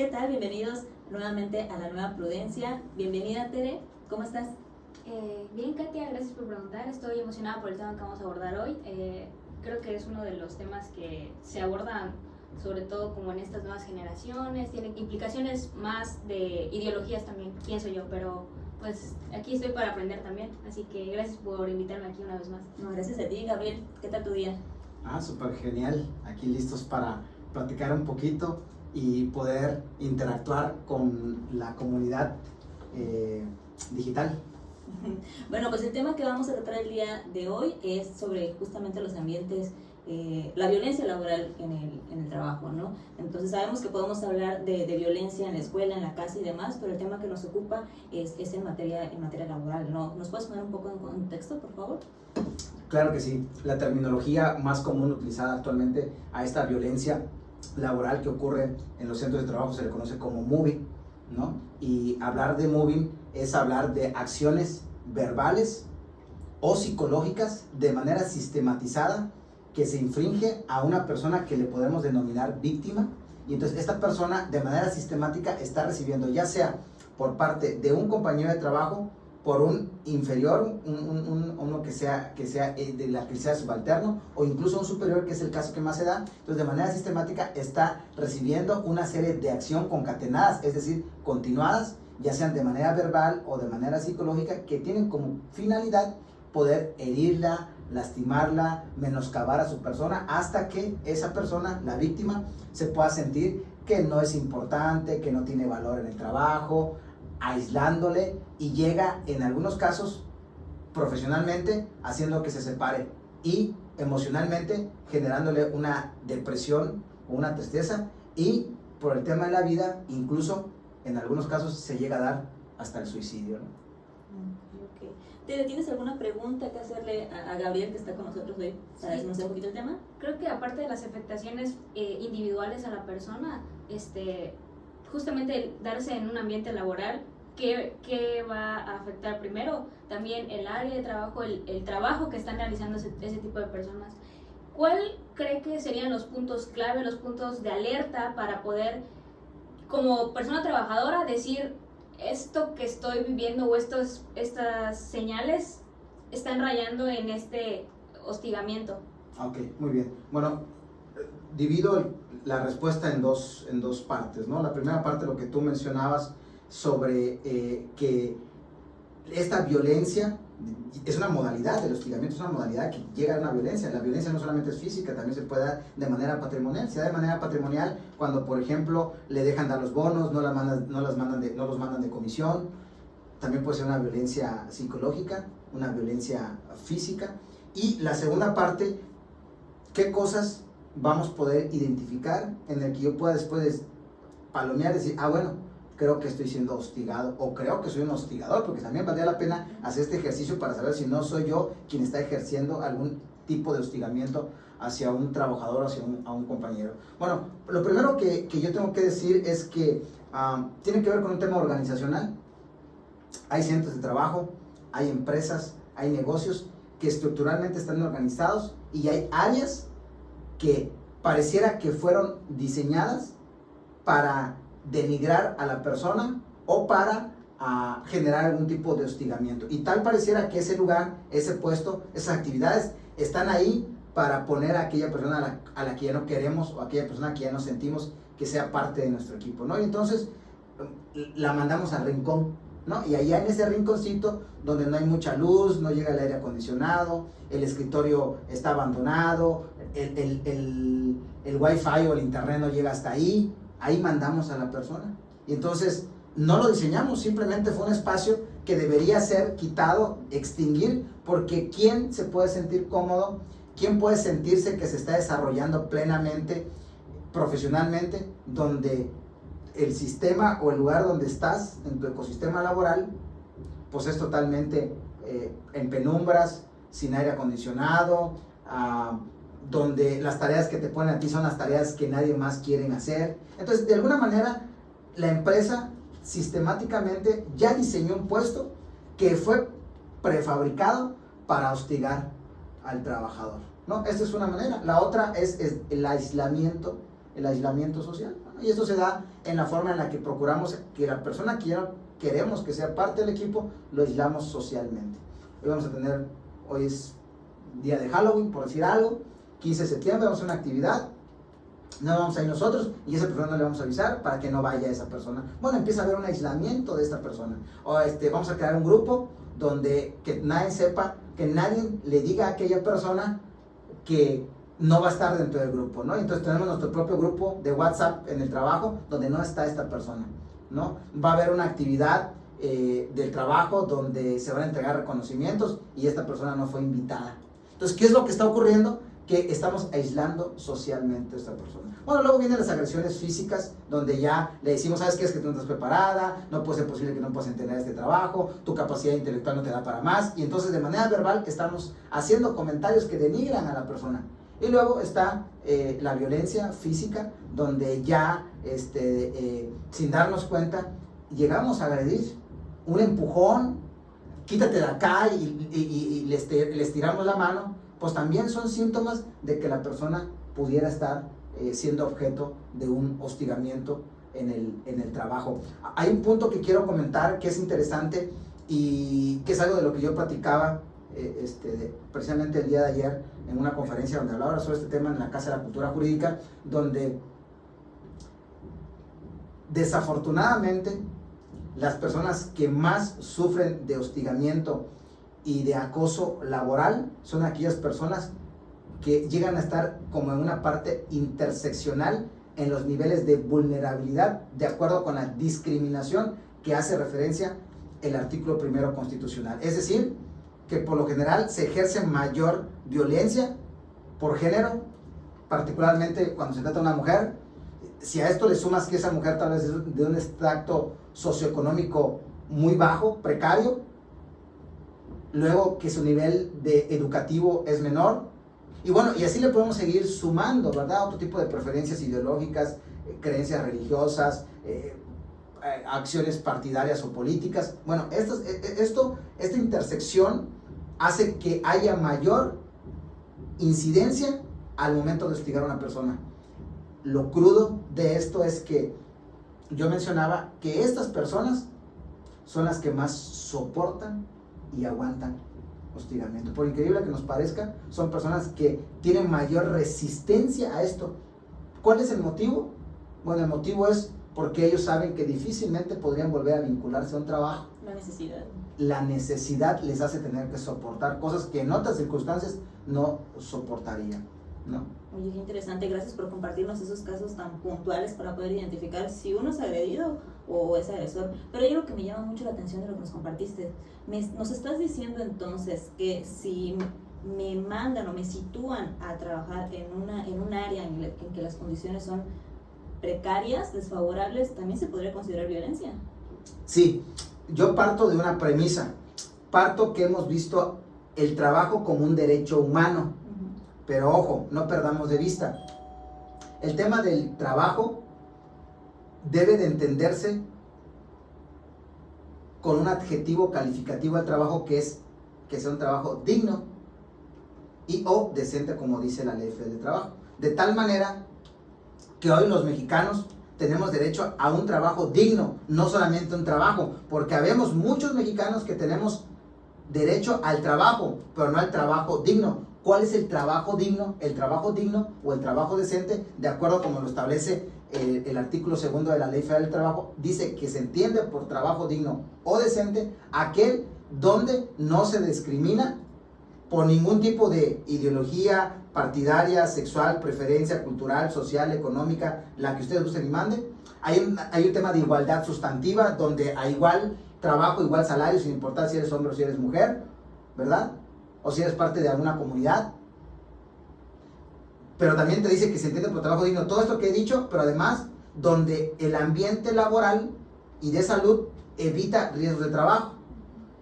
¿Qué tal? Bienvenidos nuevamente a La Nueva Prudencia. Bienvenida, Tere. ¿Cómo estás? Bien, Katia, gracias por preguntar. Estoy emocionada por el tema que vamos a abordar hoy. Creo que es uno de los temas que se abordan sobre todo como en estas nuevas generaciones. Tienen implicaciones más de ideologías también, pienso yo, pero pues aquí estoy para aprender también. Así que gracias por invitarme aquí una vez más. No, gracias a ti, Gabriel. ¿Qué tal tu día? Súper genial. Aquí listos para platicar un poquito y poder interactuar con la comunidad digital. Bueno, pues el tema que vamos a tratar el día de hoy es sobre justamente los ambientes, la violencia laboral en el trabajo, ¿no? Entonces sabemos que podemos hablar de violencia en la escuela, en la casa y demás, pero el tema que nos ocupa es en materia laboral, ¿no? ¿Nos puedes poner un poco en contexto, por favor? Claro que sí. La terminología más común utilizada actualmente a esta violencia laboral que ocurre en los centros de trabajo se le conoce como moving, ¿no? Y hablar de moving es hablar de acciones verbales o psicológicas de manera sistematizada que se infringe a una persona que le podemos denominar víctima, y entonces esta persona de manera sistemática está recibiendo, ya sea por parte de un compañero de trabajo, por un inferior, uno que sea de la que sea subalterno, o incluso un superior, que es el caso que más se da. Entonces de manera sistemática está recibiendo una serie de acción concatenadas, es decir, continuadas, ya sean de manera verbal o de manera psicológica, que tienen como finalidad poder herirla, lastimarla, menoscabar a su persona, hasta que esa persona, la víctima, se pueda sentir que no es importante, que no tiene valor en el trabajo, aislándole, y llega en algunos casos profesionalmente haciendo que se separe, y emocionalmente generándole una depresión o una tristeza, y por el tema de la vida incluso en algunos casos se llega a dar hasta el suicidio, ¿no? Okay. Tere, ¿tienes alguna pregunta que hacerle a Gabriel, que está con nosotros hoy, para desmenuzar un poquito el tema? Creo que aparte de las afectaciones individuales a la persona, justamente el darse en un ambiente laboral, ¿qué va a afectar primero? También el área de trabajo, el trabajo que están realizando ese tipo de personas. ¿Cuál cree que serían los puntos clave, los puntos de alerta para poder, como persona trabajadora, decir: esto que estoy viviendo o estas señales están rayando en este hostigamiento? Ok, muy bien. Bueno, divido la respuesta en dos partes, ¿no? La primera parte, lo que tú mencionabas sobre que esta violencia es una modalidad, el hostigamiento es una modalidad que llega a una violencia. La violencia no solamente es física, también se puede dar de manera patrimonial. Se da de manera patrimonial cuando, por ejemplo, le dejan dar los bonos, no los mandan de comisión. También puede ser una violencia psicológica, una violencia física. Y la segunda parte, ¿qué cosas vamos a poder identificar en el que yo pueda después palomear y decir: bueno, creo que estoy siendo hostigado, o creo que soy un hostigador? Porque también valdría la pena hacer este ejercicio para saber si no soy yo quien está ejerciendo algún tipo de hostigamiento hacia un trabajador, hacia a un compañero. Bueno, lo primero que yo tengo que decir es que tiene que ver con un tema organizacional. Hay centros de trabajo, hay empresas, hay negocios que estructuralmente están organizados, y hay áreas que pareciera que fueron diseñadas para denigrar a la persona o para generar algún tipo de hostigamiento, y tal pareciera que ese lugar, ese puesto, esas actividades están ahí para poner a aquella persona a la que ya no queremos, o a aquella persona que ya no sentimos que sea parte de nuestro equipo, ¿no? Y entonces la mandamos al rincón, ¿no? Y allá en ese rinconcito donde no hay mucha luz, no llega el aire acondicionado, el escritorio está abandonado, el wifi o el internet no llega hasta ahí mandamos a la persona. Y entonces no lo diseñamos, simplemente fue un espacio que debería ser quitado, extinguir, porque ¿quién se puede sentir cómodo? ¿Quién puede sentirse que se está desarrollando plenamente, profesionalmente, donde el sistema o el lugar donde estás, en tu ecosistema laboral, pues es totalmente en penumbras, sin aire acondicionado, donde las tareas que te ponen a ti son las tareas que nadie más quiere hacer? Entonces, de alguna manera, la empresa sistemáticamente ya diseñó un puesto que fue prefabricado para hostigar al trabajador, ¿no? Esta es una manera. La otra es el aislamiento social. Y esto se da en la forma en la que procuramos que la persona que ya queremos que sea parte del equipo, lo aislamos socialmente. Hoy es día de Halloween, por decir algo, 15 de septiembre, vamos a hacer una actividad, no vamos a ir nosotros y esa persona no le vamos a avisar para que no vaya esa persona. Bueno, empieza a haber un aislamiento de esta persona. O vamos a crear un grupo donde que nadie sepa, que nadie le diga a aquella persona que no va a estar dentro del grupo, ¿no? Entonces tenemos nuestro propio grupo de WhatsApp en el trabajo donde no está esta persona, ¿no? Va a haber una actividad del trabajo donde se van a entregar reconocimientos y esta persona no fue invitada. Entonces, ¿qué es lo que está ocurriendo? Que estamos aislando socialmente a esta persona. Bueno, luego vienen las agresiones físicas, donde ya le decimos, ¿sabes qué? Es que tú no estás preparada, no puede ser posible que no puedas entender este trabajo, tu capacidad intelectual no te da para más, y entonces de manera verbal estamos haciendo comentarios que denigran a la persona. Y luego está la violencia física, donde ya, sin darnos cuenta, llegamos a agredir. Un empujón, quítate de acá y les tiramos la mano, pues también son síntomas de que la persona pudiera estar siendo objeto de un hostigamiento en el trabajo. Hay un punto que quiero comentar que es interesante y que es algo de lo que yo platicaba precisamente el día de ayer en una conferencia donde hablaba sobre este tema en la Casa de la Cultura Jurídica, donde desafortunadamente las personas que más sufren de hostigamiento y de acoso laboral son aquellas personas que llegan a estar como en una parte interseccional en los niveles de vulnerabilidad de acuerdo con la discriminación que hace referencia el artículo 1 constitucional. Es decir, que por lo general se ejerce mayor violencia por género, particularmente cuando se trata de una mujer. Si a esto le sumas que esa mujer tal vez es de un extracto socioeconómico muy bajo, precario, luego que su nivel educativo es menor, y bueno, y así le podemos seguir sumando, ¿verdad? Otro tipo de preferencias ideológicas, creencias religiosas, acciones partidarias o políticas. Bueno, esta intersección hace que haya mayor incidencia al momento de hostigar a una persona. Lo crudo de esto es que yo mencionaba que estas personas son las que más soportan y aguantan hostigamiento. Por increíble que nos parezca, son personas que tienen mayor resistencia a esto. ¿Cuál es el motivo? Bueno, el motivo es porque ellos saben que difícilmente podrían volver a vincularse a un trabajo. La necesidad. La necesidad les hace tener que soportar cosas que en otras circunstancias no soportarían, ¿no? Oye, qué interesante, gracias por compartirnos esos casos tan puntuales para poder identificar si uno es agredido o es agresor. Pero hay algo que me llama mucho la atención de lo que nos compartiste. Nos estás diciendo entonces que si me mandan o me sitúan a trabajar en un área en que las condiciones son precarias, desfavorables, también se podría considerar violencia. Sí, yo parto de una premisa, parto que hemos visto el trabajo como un derecho humano. Pero ojo, no perdamos de vista, el tema del trabajo debe de entenderse con un adjetivo calificativo al trabajo que sea un trabajo digno y o decente, como dice la Ley Federal de Trabajo. De tal manera que hoy los mexicanos tenemos derecho a un trabajo digno, no solamente un trabajo, porque habemos muchos mexicanos que tenemos derecho al trabajo, pero no al trabajo digno. ¿Cuál es el trabajo digno? El trabajo digno o el trabajo decente, de acuerdo como lo establece el artículo 2 de la Ley Federal del Trabajo, dice que se entiende por trabajo digno o decente aquel donde no se discrimina por ningún tipo de ideología partidaria, sexual, preferencia cultural, social, económica, la que ustedes gusten y manden. Hay un tema de igualdad sustantiva, donde a igual trabajo, igual salario, sin importar si eres hombre o si eres mujer, ¿verdad? O si eres parte de alguna comunidad. Pero también te dice que se entiende por trabajo digno todo esto que he dicho, pero además donde el ambiente laboral y de salud evita riesgos de trabajo,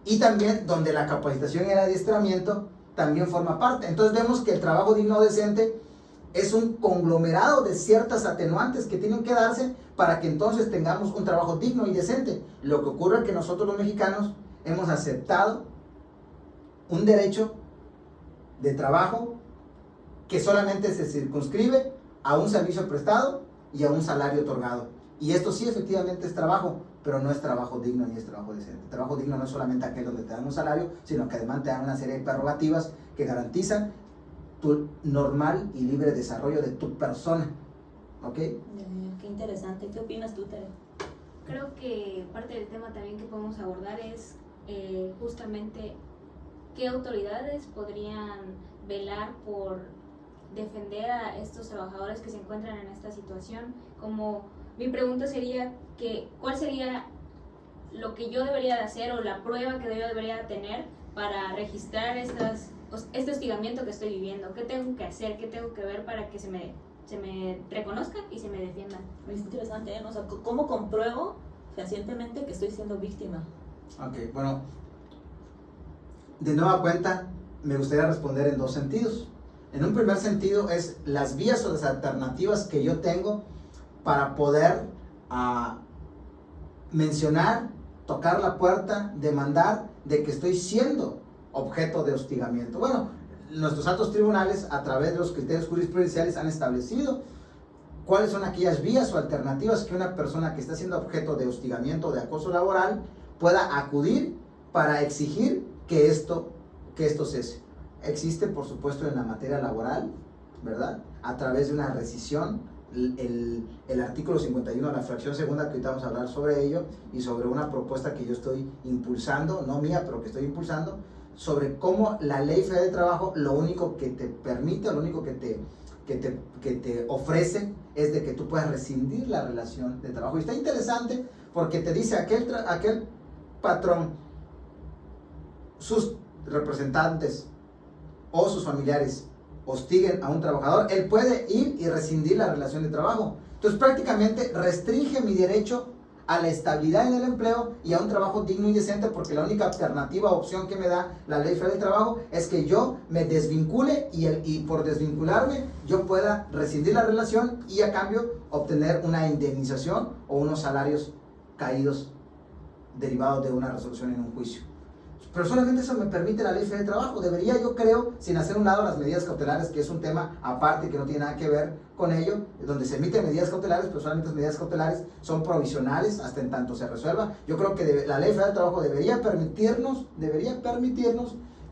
y también donde la capacitación y el adiestramiento también forma parte. Entonces vemos que el trabajo digno o decente es un conglomerado de ciertas atenuantes que tienen que darse para que entonces tengamos un trabajo digno y decente. Lo que ocurre es que nosotros los mexicanos hemos aceptado un derecho de trabajo que solamente se circunscribe a un servicio prestado y a un salario otorgado. Y esto sí efectivamente es trabajo, pero no es trabajo digno ni es trabajo decente. Trabajo digno no es solamente aquel donde te dan un salario, sino que además te dan una serie de prerrogativas que garantizan tu normal y libre desarrollo de tu persona. ¿Ok? Qué interesante. ¿Qué opinas tú, Tere? Creo que parte del tema también que podemos abordar es justamente qué autoridades podrían velar por defender a estos trabajadores que se encuentran en esta situación. Como mi pregunta sería que ¿cuál sería lo que yo debería de hacer o la prueba que yo debería tener para registrar este hostigamiento que estoy viviendo? ¿Qué tengo que hacer? ¿Qué tengo que ver para que se me reconozcan y se me defiendan? Es interesante, ¿eh? O sea, ¿cómo compruebo fehacientemente que estoy siendo víctima? Ok, bueno, de nueva cuenta me gustaría responder en dos sentidos. En un primer sentido es las vías o las alternativas que yo tengo para poder mencionar, tocar la puerta, demandar de que estoy siendo objeto de hostigamiento. Bueno, nuestros altos tribunales, a través de los criterios jurisprudenciales, han establecido cuáles son aquellas vías o alternativas que una persona que está siendo objeto de hostigamiento o de acoso laboral pueda acudir para exigir que esto cese. Existe, por supuesto, en la materia laboral, ¿verdad? A través de una rescisión, el artículo 51 de la fracción segunda, que ahorita vamos a hablar sobre ello, y sobre una propuesta que yo estoy impulsando, no mía, pero que estoy impulsando, sobre cómo la Ley Federal de Trabajo lo único que te permite, lo único que te ofrece es de que tú puedas rescindir la relación de trabajo. Y está interesante porque te dice aquel patrón, sus representantes o sus familiares hostiguen a un trabajador, él puede ir y rescindir la relación de trabajo. Entonces prácticamente restringe mi derecho a la estabilidad en el empleo y a un trabajo digno y decente, porque la única alternativa o opción que me da la Ley Federal del Trabajo es que yo me desvincule y por desvincularme yo pueda rescindir la relación y a cambio obtener una indemnización o unos salarios caídos derivados de una resolución en un juicio. Pero solamente eso me permite la Ley Federal del Trabajo. Debería, yo creo, sin hacer un lado las medidas cautelares, que es un tema aparte que no tiene nada que ver con ello, donde se emiten medidas cautelares, pero solamente las medidas cautelares son provisionales hasta en tanto se resuelva. Yo creo que la Ley Federal del Trabajo debería permitirnos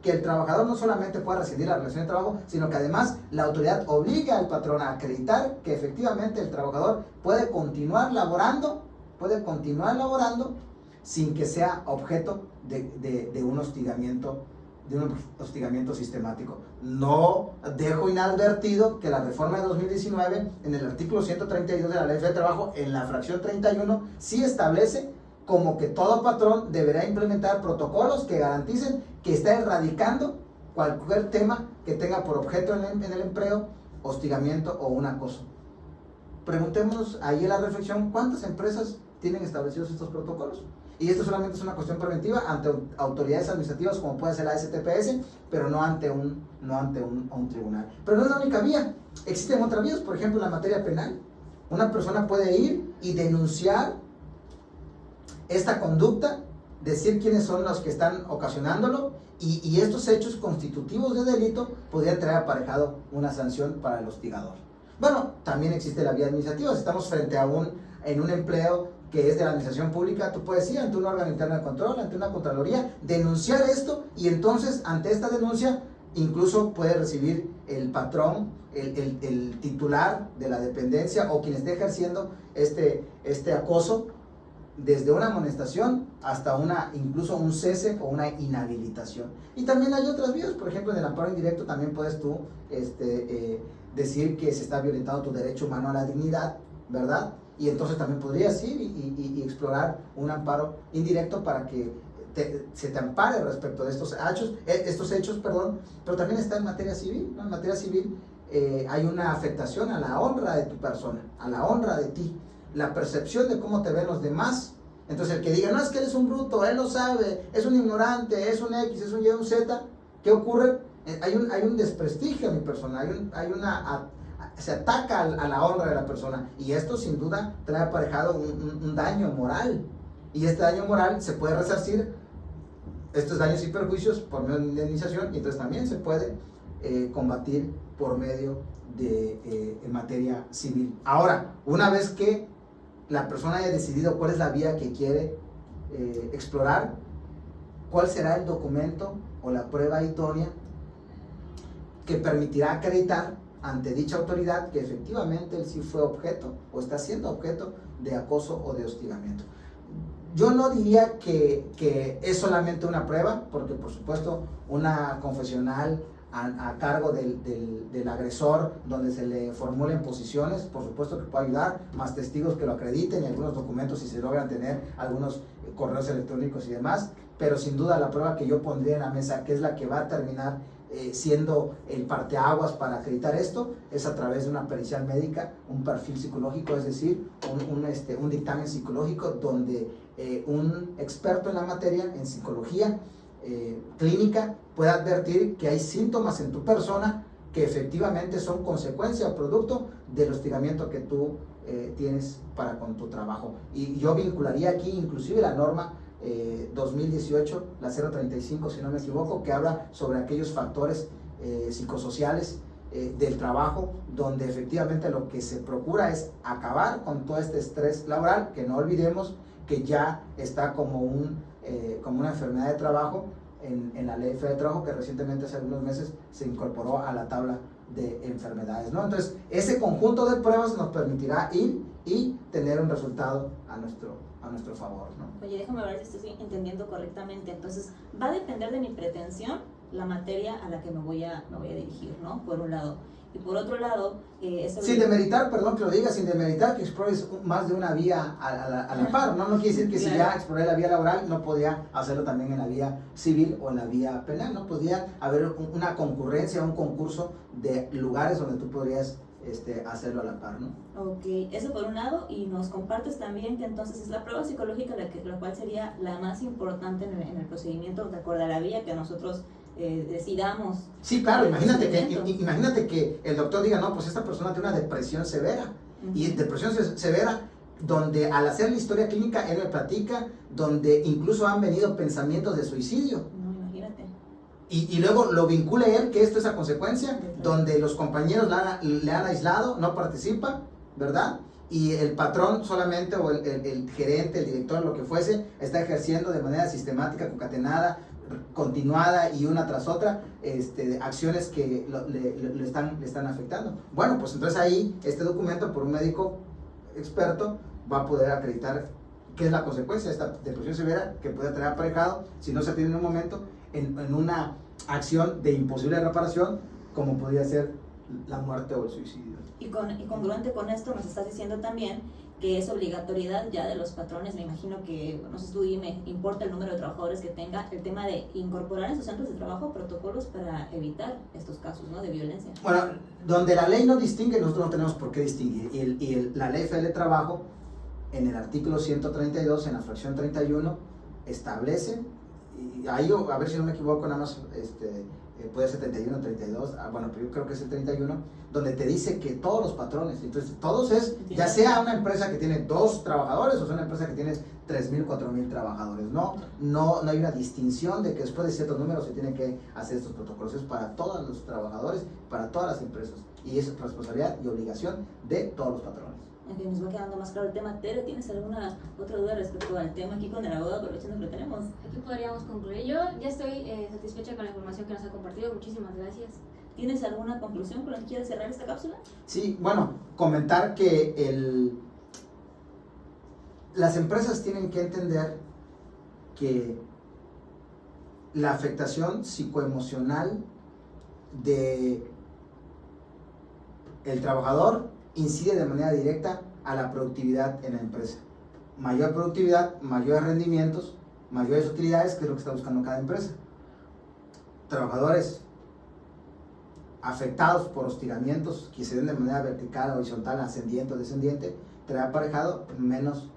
que el trabajador no solamente pueda rescindir la relación de trabajo, sino que además la autoridad obligue al patrón a acreditar que efectivamente el trabajador puede continuar laborando sin que sea objeto de un hostigamiento sistemático. No dejo inadvertido que la reforma de 2019, en el artículo 132 de la Ley Federal de Trabajo, en la fracción 31, sí establece como que todo patrón deberá implementar protocolos que garanticen que está erradicando cualquier tema que tenga por objeto en el empleo hostigamiento o un acoso. Preguntémonos ahí en la reflexión, ¿cuántas empresas tienen establecidos estos protocolos? Y esto solamente es una cuestión preventiva ante autoridades administrativas como puede ser la STPS, pero no ante un tribunal. Pero no es la única vía, existen otras vías. Por ejemplo, en la materia penal, una persona puede ir y denunciar esta conducta, decir quiénes son los que están ocasionándolo, y estos hechos constitutivos de delito podrían traer aparejado una sanción para el hostigador. Bueno, también existe la vía administrativa. Si estamos frente a en un empleo que es de la administración pública, tú puedes ir ante un órgano interno de control, ante una contraloría, denunciar esto, y entonces ante esta denuncia incluso puede recibir el patrón, el titular de la dependencia o quien esté ejerciendo este acoso, desde una amonestación hasta incluso un cese o una inhabilitación. Y también hay otras vías. Por ejemplo, en el amparo indirecto también puedes tú decir que se está violentando tu derecho humano a la dignidad, ¿verdad? Y entonces también podrías ir y explorar un amparo indirecto para que se te ampare respecto de estos hechos, pero también está en materia civil, ¿no? En materia civil hay una afectación a la honra de tu persona, a la honra de ti, la percepción de cómo te ven los demás. Entonces el que diga, no, es que él es un bruto, él no sabe, es un ignorante, es un X, es un Y, un Z, ¿qué ocurre? Hay un desprestigio a mi persona, se ataca a la honra de la persona, y esto sin duda trae aparejado un daño moral, y este daño moral se puede resarcir, estos daños y perjuicios, por medio de indemnización, y entonces también se puede combatir por medio en materia civil. Ahora, una vez que la persona haya decidido cuál es la vía que quiere explorar, cuál será el documento o la prueba idónea que permitirá acreditar ante dicha autoridad que efectivamente él sí fue objeto o está siendo objeto de acoso o de hostigamiento. Yo no diría que es solamente una prueba, porque por supuesto una confesional a cargo del agresor, donde se le formulen posiciones, por supuesto que puede ayudar, más testigos que lo acrediten y algunos documentos si se logran tener, algunos correos electrónicos y demás, pero sin duda la prueba que yo pondría en la mesa, que es la que va a terminar siendo el parteaguas para acreditar esto, es a través de una pericial médica, un perfil psicológico, es decir, un dictamen psicológico donde un experto en la materia, en psicología clínica, puede advertir que hay síntomas en tu persona que efectivamente son consecuencia o producto del hostigamiento que tú tienes para con tu trabajo. Y yo vincularía aquí inclusive la norma 2018, la 035 si no me equivoco, que habla sobre aquellos factores psicosociales del trabajo, donde efectivamente lo que se procura es acabar con todo este estrés laboral, que no olvidemos que ya está como una enfermedad de trabajo en la Ley Federal de Trabajo, que recientemente hace algunos meses se incorporó a la tabla de enfermedades, ¿no? Entonces, ese conjunto de pruebas nos permitirá ir y tener un resultado a nuestro favor, ¿no? Oye, déjame ver si estoy entendiendo correctamente. Entonces, va a depender de mi pretensión la materia a la que me voy a dirigir, ¿no? Por un lado. Y por otro lado, sin demeritar, perdón que lo diga, sin demeritar que explores más de una vía a la par, ¿no? No quiere decir que claro, si ya exploré la vía laboral, no podía hacerlo también en la vía civil o en la vía penal, ¿no? Podía haber una concurrencia, un concurso de lugares donde tú podrías hacerlo a la par, ¿no? Ok, eso por un lado, y nos compartes también que entonces es la prueba psicológica la cual sería la más importante en el procedimiento, de acuerdo a la vía que nosotros decidamos. Sí, claro, imagínate que el doctor diga, no, pues esta persona tiene una depresión severa, y depresión severa donde al hacer la historia clínica él me platica, donde incluso han venido pensamientos de suicidio. No, imagínate. Y luego lo vincule él, que esto es a consecuencia, donde los compañeros le han aislado, no participa, ¿verdad? Y el patrón solamente, o el gerente, el director, lo que fuese, está ejerciendo de manera sistemática, concatenada, continuada y una tras otra, acciones que le están afectando. Bueno, pues entonces ahí este documento por un médico experto va a poder acreditar qué es la consecuencia de esta depresión severa que puede tener aparejado, si no se atiende en un momento, en una acción de imposible reparación, como podría ser la muerte o el suicidio. Y congruente con esto nos estás diciendo también que es obligatoriedad ya de los patrones, me imagino que, no sé, tú dime, importa el número de trabajadores que tenga, el tema de incorporar en sus centros de trabajo protocolos para evitar estos casos, ¿no?, de violencia. Bueno, donde la ley no distingue, nosotros no tenemos por qué distinguir, la Ley Federal de Trabajo, en el artículo 132, en la fracción 31, establece, y ahí, a ver si no me equivoco, nada más, puede ser 31, 32, bueno, pero yo creo que es el 31, donde te dice que todos los patrones, entonces todos es, ya sea una empresa que tiene 2 trabajadores o sea una empresa que tiene 3,000, 4,000 trabajadores, no hay una distinción de que después de ciertos números se tienen que hacer estos protocolos, es para todos los trabajadores, para todas las empresas, y es responsabilidad y obligación de todos los patrones. Ok, nos va quedando más claro el tema. Tere, ¿tienes alguna otra duda respecto al tema aquí con el abogado, aprovechando que lo tenemos? Aquí podríamos concluir. Yo ya estoy satisfecha con la información que nos ha compartido. Muchísimas gracias. ¿Tienes alguna conclusión con la que quieras cerrar esta cápsula? Sí, bueno, comentar que las empresas tienen que entender que la afectación psicoemocional de el trabajador incide de manera directa a la productividad en la empresa. Mayor productividad, mayores rendimientos, mayores utilidades, que es lo que está buscando cada empresa. Trabajadores afectados por hostigamientos que se den de manera vertical, horizontal, ascendiente o descendiente, trae aparejado menos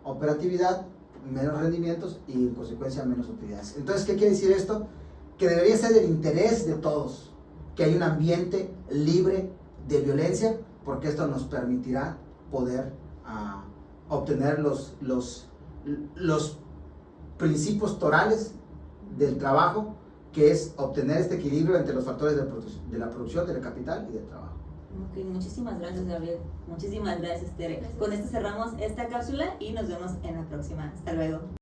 operatividad, menos rendimientos y en consecuencia menos utilidades. Entonces, ¿qué quiere decir esto? Que debería ser del interés de todos que haya un ambiente libre de violencia, porque esto nos permitirá poder obtener los principios torales del trabajo, que es obtener este equilibrio entre los factores de la producción, del capital y del trabajo. Ok, muchísimas gracias, Gabriel. Muchísimas gracias, Tere. Gracias. Con esto cerramos esta cápsula y nos vemos en la próxima. Hasta luego.